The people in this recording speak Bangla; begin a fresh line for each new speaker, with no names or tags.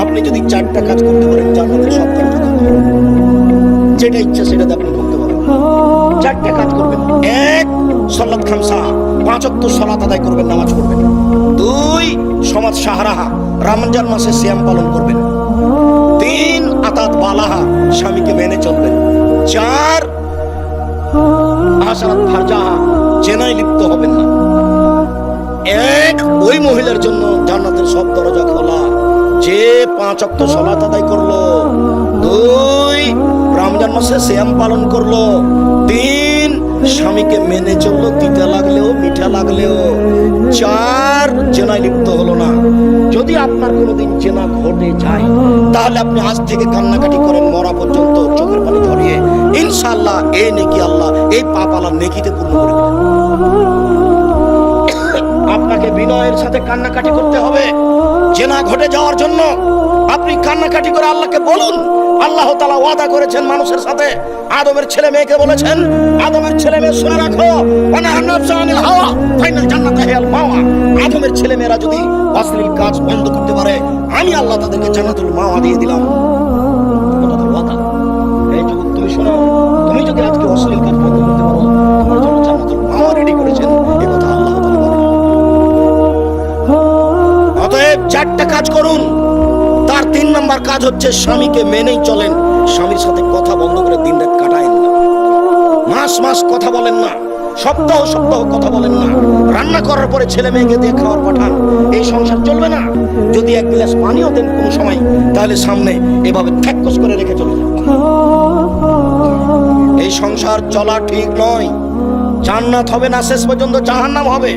আপনি যদি 4টা কাজ করতে পারেন জান্নাতের সব দরজা খোলা, যেটা ইচ্ছা সেটাতে আপনি করতে পারেন। 4টা কাজ করবেন। 1, সালাত খামসা, 5 ওয়াক্ত সালাত আদায় করবেন, নামাজ পড়বেন। 2, সমাজ সাহারাহা, রমজান মাসে সিয়াম পালন করবেন। 3, আতাত বালাহা, স্বামীকে মেনে চলবেন। 4, আশরাত ফারজাহা, জেনায় লিপ্ত হবেন না। 1, ওই মহিলার জন্য জান্নাতের সব দরজা খোলা যে 5 ওয়াক্ত সালাত আদায় করলো। 2, রমজান মাসে সিয়াম পালন করলো। 3, স্বামীকে মেনে চললো, তিতা লাগলেও মিঠা লাগলেও। 4, জেনায় লিপ্ত হলো না। যদি আপনার কোনোদিন জেনা ঘটে যায় তাহলে আপনি আজ থেকে কান্নাকাটি করেন মরা পর্যন্ত, চোখের পানি ঝরিয়ে। ইনশাআল্লাহ এই নেকি আল্লাহ, এই পাপ আল্লাহ নেকিতে পূর্ণ করে দেবেন। আপনাকে বিনয়ের সাথে কান্নাকাটি করতে হবে জেনা ঘটে যাওয়ার জন্য। আপনি কান্নাকাটি করে আল্লাহকে বলুন। আল্লাহ তাআলা ওয়াদা করেছেন মানুষের সাথে। আদমের ছেলে মেয়েকে বলেছেন, আদমের ছেলে মেয়ে শুনে রাখো, আদমের ছেলে মেয়েরা যদি অশ্লীল কাজ বন্ধ করতে পারে আমি আল্লাহ তাদেরকে জান্নাতুল মাওয়া দিয়ে দিলাম। ওয়াদা। এই যুবক তুমি শোনো, তুমি যদি আজকে অশ্লীল কাজ বন্ধ করতে পারো তোমার জন্য জান্নাতুল মাওয়া রেডি করেছেন। এই কথা আল্লাহ তাআলা বলেন। অতএব 4টা কাজ করুন। তার 3 নম্বর কাজ হচ্ছে স্বামীকে মেনেই চলেন। স্বামীর সাথে কথা বন্ধ করে দিন রাত কাটায়েন না। মাস মাস কথা বলেন না, সপ্তাহ সপ্তাহ কথা বলেন না। রান্না করার পরে ছেলে মেয়েকে দিয়ে খাওয়ার পাঠান। এই সংসার চলবে না। যদি 1 গ্লাস পানিও দেন কোনো সময় তাহলে সামনে এভাবে ঠ্যাক্কস করে রেখে চলে যান। এই সংসার চলা ঠিক নয়। জান্নাত হবে না, শেষ পর্যন্ত জাহান্নাম হবে।